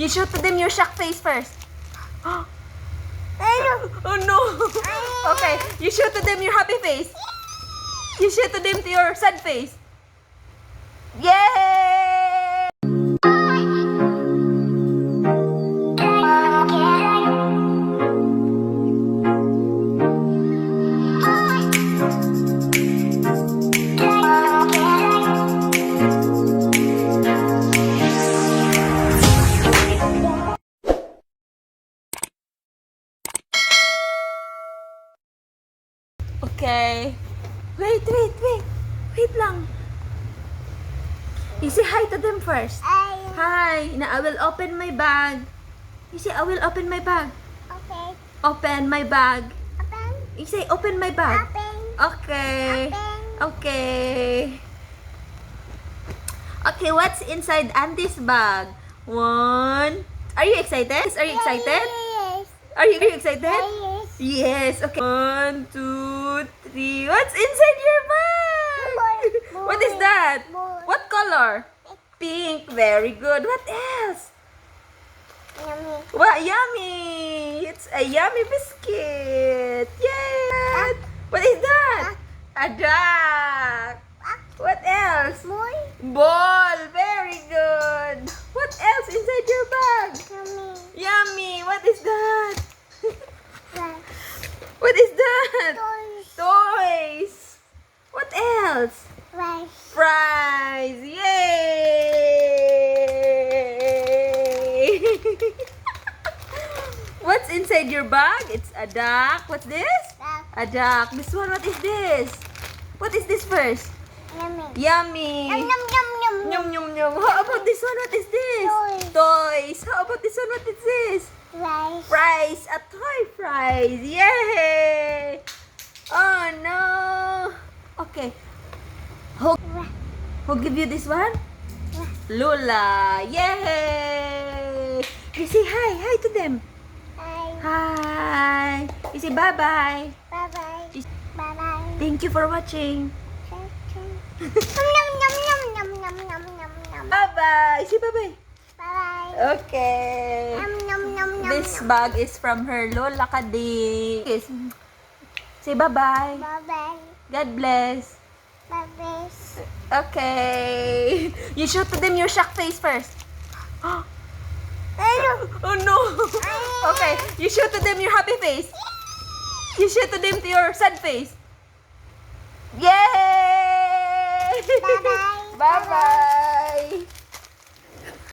You show to them your shocked face first. Oh no. Okay, you show to them your happy face. You show to them to your sad face. Yay! Okay. Wait lang. You say hi to them first. Hi. Now I will open my bag. You say I will open my bag. Okay. Open my bag. Open. You say open my bag. Open. Okay. Open. Okay. Okay, what's inside Andy's bag? One. Are you excited? Are you excited? Yes. Are you excited? Yes. Yes. Okay. 1, 2, 3. What's inside your bag? Boy. What is that? Boy. What color? Pink. Very good. What else? Yummy. What? Yummy. It's a yummy biscuit. Yay. What is that? A duck. What else? Boy. Ball. Very good. What else inside your bag? Yummy. Yummy. What is that? Rice. What is that? Toys. Toys. What else? Rice. Fries. Yay! What's inside your bag? It's a duck. What's this? Duck. A duck. This one, what is this? What is this first? Yummy. Yummy. Yum yum yum yum. Yum, yum, yum. How about this one? What is this? Toys. Toys. How about this one? What is this? Rice. Fries. A toy fries. Yay! Oh no. Okay. Who give you this one? Lola. Yay! You say hi. Hi to them. Bye. Hi. You say bye-bye. Bye bye. Bye bye. Thank you for watching. Yum yum yum yum yum yum yum yum yum. Bye-bye. Say bye-bye. Bye. Okay. Yum yum yum yum. This bag is from her Lola Kadi. Okay. Say bye-bye. Bye bye. God bless. Bye bye. Okay. You show to them your shocked face first. Hello. Oh no. Okay. You show to them your happy face. You show to them to your sad face. Yay! Bye-bye. Bye-bye.